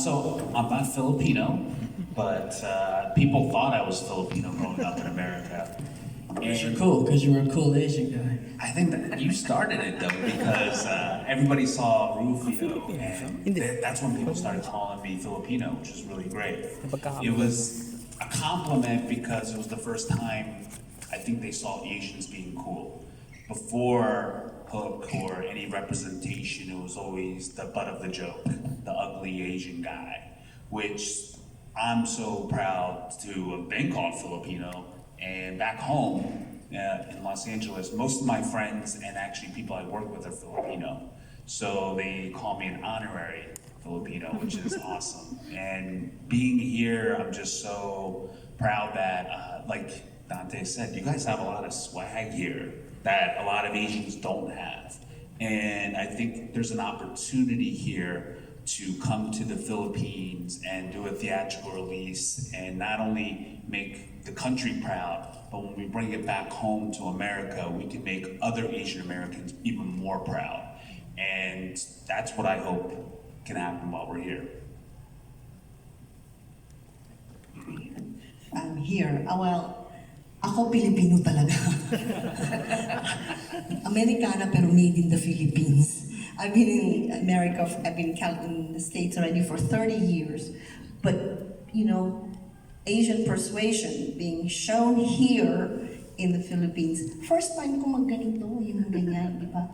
So I'm not Filipino, but people thought I was Filipino growing up in America. Because you're cool, because you were a cool Asian guy. I think that you started it though, because everybody saw Rufio, and that's when people started calling me Filipino, which is really great. It was a compliment because it was the first time I think they saw Asians being cool. Before Hook or any representation, it was always the butt of the joke, the ugly Asian guy, which I'm so proud to have been called Filipino. And back home in Los Angeles, most of my friends and actually people I work with are Filipino. So they call me an honorary Filipino, which is awesome. And being here, I'm just so proud that, like Dante said, you guys have a lot of swag here that a lot of Asians don't have. And I think there's an opportunity here to come to the Philippines and do a theatrical release and not only make the country proud, but when we bring it back home to America, we can make other Asian Americans even more proud. And that's what I hope can happen while we're here. I'm here. Well, ako Pilipino talaga. Americana pero made in the Philippines. I've been in America, I've been in the States already for 30 years. But, you know, Asian Persuasion being shown here in the Philippines. First time ko magganito, yung ganyan, di ba?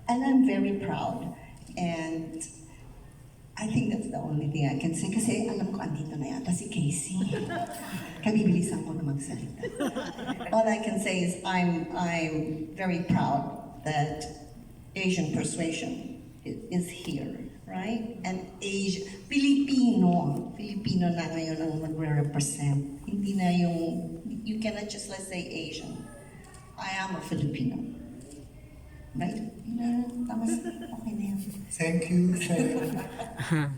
And I'm very proud. And I think that's the only thing I can say. Kasi alam ko, andito na yata si KC. Kabibilisan ko na magsalita. All I can say is I'm very proud that Asian Persuasion is here, right? And Filipino na ngayon ang magre-represent. Hindi na yung, you cannot just let's say Asian. I am a Filipino. Right? Okay na yan. Thank you.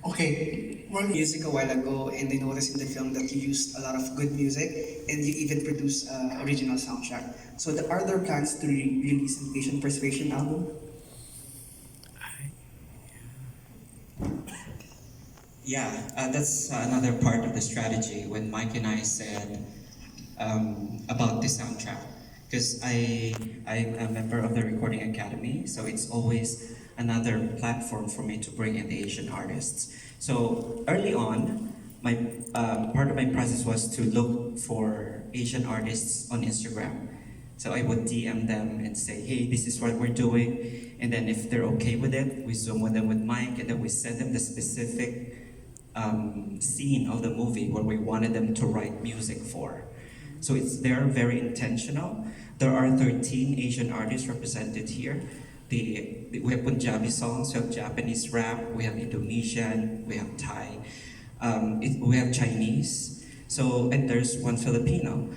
Okay. Well, Music a while ago, and I noticed in the film that you used a lot of good music, and you even produced original soundtrack. So, are there plans to release an Asian Persuasion album? Yeah, that's another part of the strategy when Mike and I said about the soundtrack. Because I'm a member of the Recording Academy, so it's always another platform for me to bring in the Asian artists. So early on, my part of my process was to look for Asian artists on Instagram. So I would DM them and say, hey, this is what we're doing. And then if they're okay with it, we Zoom with them with Mike, and then we send them the specific scene of the movie where we wanted them to write music for. So they're very intentional. There are 13 Asian artists represented here. We have Punjabi songs, we have Japanese rap, we have Indonesian, we have Thai, we have Chinese. So, and there's one Filipino.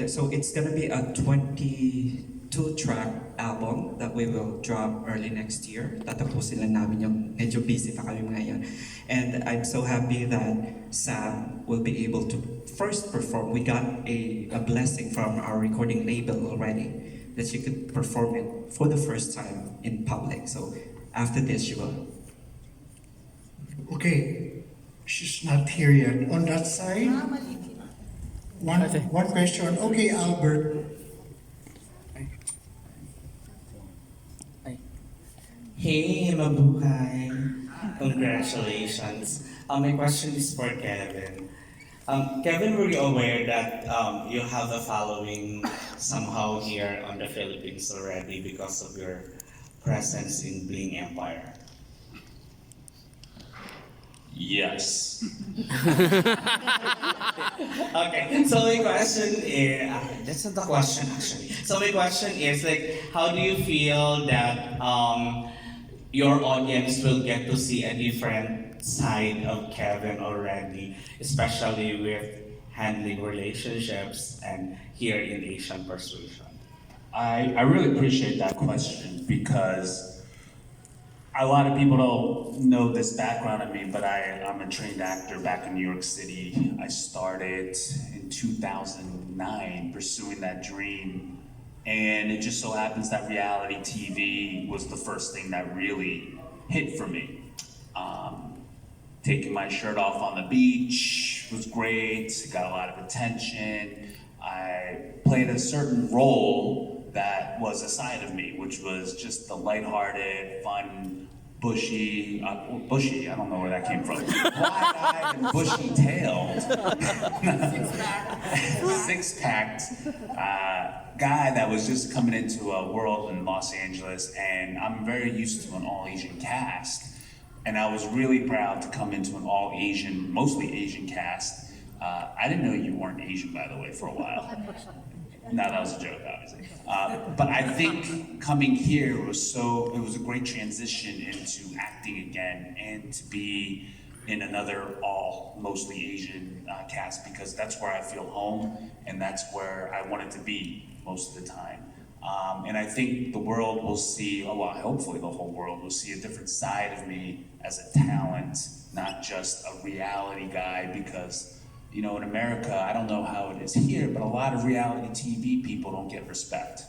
So it's gonna be a 22-track album that we will drop early next year. Tatapusin lang namin yung medyo busy pa kami ngayon. And I'm so happy that Sam will be able to first perform. We got a blessing from our recording label already that she could perform it for the first time in public. So after this, she will. okay. She's not here yet. On that side, one question. Okay, Albert. Hey, mabuhay! Congratulations. My question is for Kevin. Kevin, were you aware that you have a following somehow here on the Philippines already because of your presence in Bling Empire? Yes. Okay, so my question is, that's not the question actually. So my question is like, how do you feel that your audience will get to see a different side of Kevin already, especially with handling relationships and here in Asian Persuasion? I really appreciate that question because a lot of people don't know this background of me, but I'm a trained actor back in New York City. I started in 2009 pursuing that dream. And it just so happens that reality TV was the first thing that really hit for me. taking my shirt off on the beach was great, got a lot of attention. I played a certain role that was a side of me, which was just the lighthearted, fun, bushy, I don't know where that came from. Wide-eyed and bushy-tailed, six-packed guy that was just coming into a world in Los Angeles, and I'm very used to an all-Asian cast, and I was really proud to come into an all-Asian, mostly Asian cast. I didn't know you weren't Asian, by the way, for a while. No, that was a joke, obviously. But I think coming here it was a great transition into acting again and to be in another all mostly Asian cast, because that's where I feel home and that's where I wanted to be most of the time. And I think the world will see, hopefully the whole world will see a different side of me as a talent, not just a reality guy, because you know, in America, I don't know how it is here, but a lot of reality TV people don't get respect.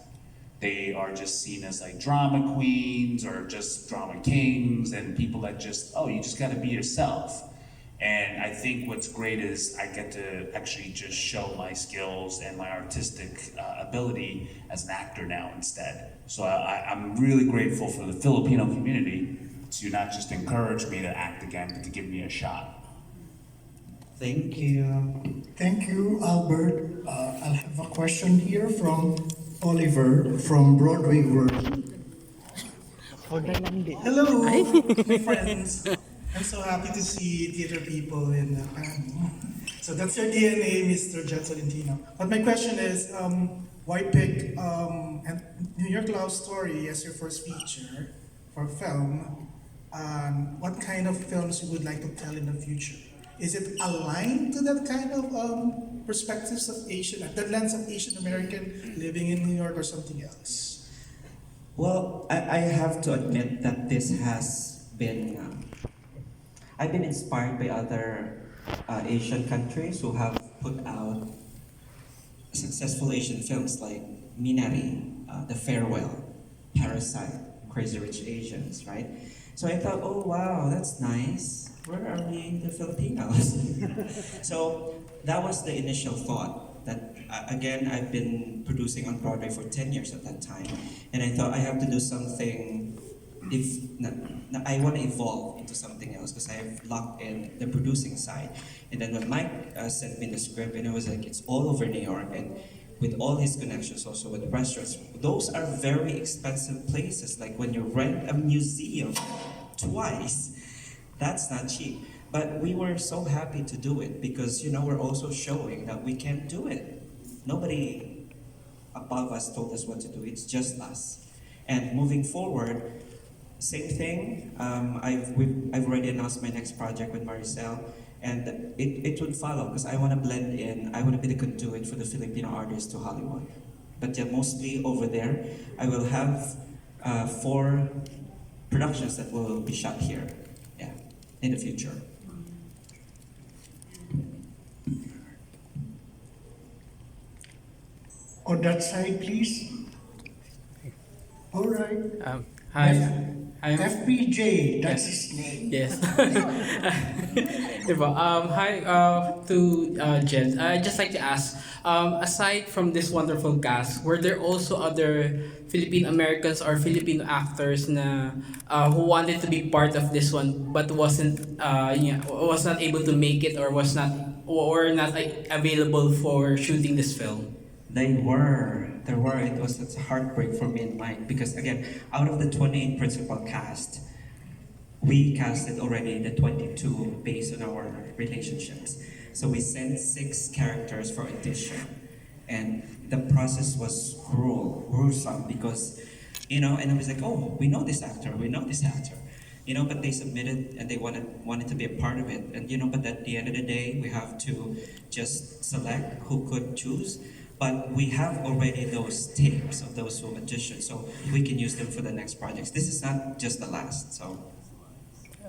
They are just seen as like drama queens or just drama kings and people that just, you just gotta be yourself. And I think what's great is I get to actually just show my skills and my artistic ability as an actor now instead. So I'm really grateful for the Filipino community to not just encourage me to act again, but to give me a shot. Thank you. Thank you, Albert. I'll have a question here from Oliver from Broadway World. Hello, my friends. I'm so happy to see theater people in the panel. So that's your DNA, Mr. Jhett Tolentino. But my question is, why pick New York Love Story as your first feature for film? What kind of films you would like to tell in the future? Is it aligned to that kind of perspectives of Asian, the lens of Asian American living in New York, or something else? Well, I have to admit that this has been, I've been inspired by other Asian countries who have put out successful Asian films like Minari, The Farewell, Parasite, Crazy Rich Asians, right? So I thought, oh wow, that's nice. Where are we, the Filipinos? So that was the initial thought. That again, I've been producing on Broadway for 10 years at that time, and I thought I have to do something. I want to evolve into something else because I have locked in the producing side. And then when Mike sent me the script, and it was like it's all over New York, and with all his connections also with the restaurants, those are very expensive places. Like when you rent a museum twice. That's not cheap. But we were so happy to do it because, you know, we're also showing that we can do it. Nobody above us told us what to do. It's just us. And moving forward, same thing. I've already announced my next project with Maricel, and it would follow because I want to blend in. I want to be the conduit for the Filipino artists to Hollywood. But yeah, mostly over there, I will have 4 productions that will be shot here. In the future. On that side, please. All right. Hi. I'm FPJ, that's his name. Yes. Diba? Hi to Jhett. I'd just like to ask, aside from this wonderful cast, were there also other Philippine Americans or Filipino actors na who wanted to be part of this one but was not able to make it or not available for shooting this film? There were. It was a heartbreak for me and Mike because again, out of the 28 principal cast, we casted already the 22 based on our relationships. So we sent 6 characters for audition, and the process was gruesome because, you know, and I was like, oh, we know this actor, you know, but they submitted and they wanted to be a part of it, and you know, but at the end of the day, we have to just select who could choose. But we have already those tapes of those who auditioned, so we can use them for the next projects. This is not just the last, so.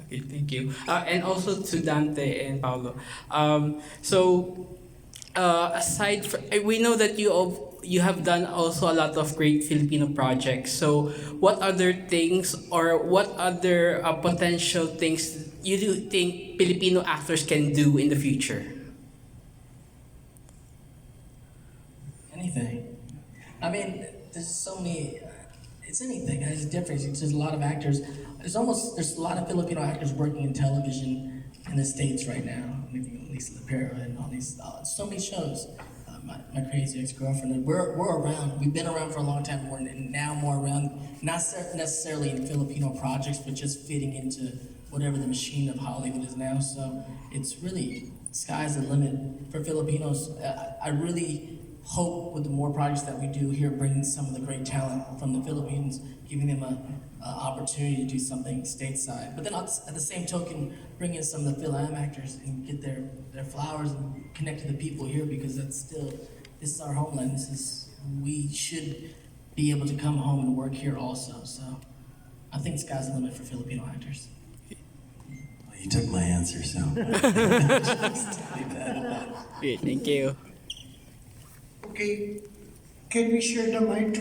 Okay, thank you. And also to Dante and Paolo. Aside from, we know that you have done also a lot of great Filipino projects. So what other things or what other potential things you do think Filipino actors can do in the future? Anything. I mean, there's so many. It's anything. There's a difference. There's a lot of actors. There's a lot of Filipino actors working in television in the States right now. Lisa LaPera and all these. So many shows. My crazy ex-girlfriend. We're around. We've been around for a long time. We're now more around, not necessarily in Filipino projects, but just fitting into whatever the machine of Hollywood is now. So it's really sky's the limit for Filipinos. I really hope with the more projects that we do here, bringing some of the great talent from the Philippines, giving them an opportunity to do something stateside. But then at the same token, bring in some of the Phil-Am actors and get their flowers and connect to the people here, because this is our homeland. We should be able to come home and work here also. So I think sky's the limit for Filipino actors. Well, you took my answer, so. Great, thank you. Okay, can we share the mic to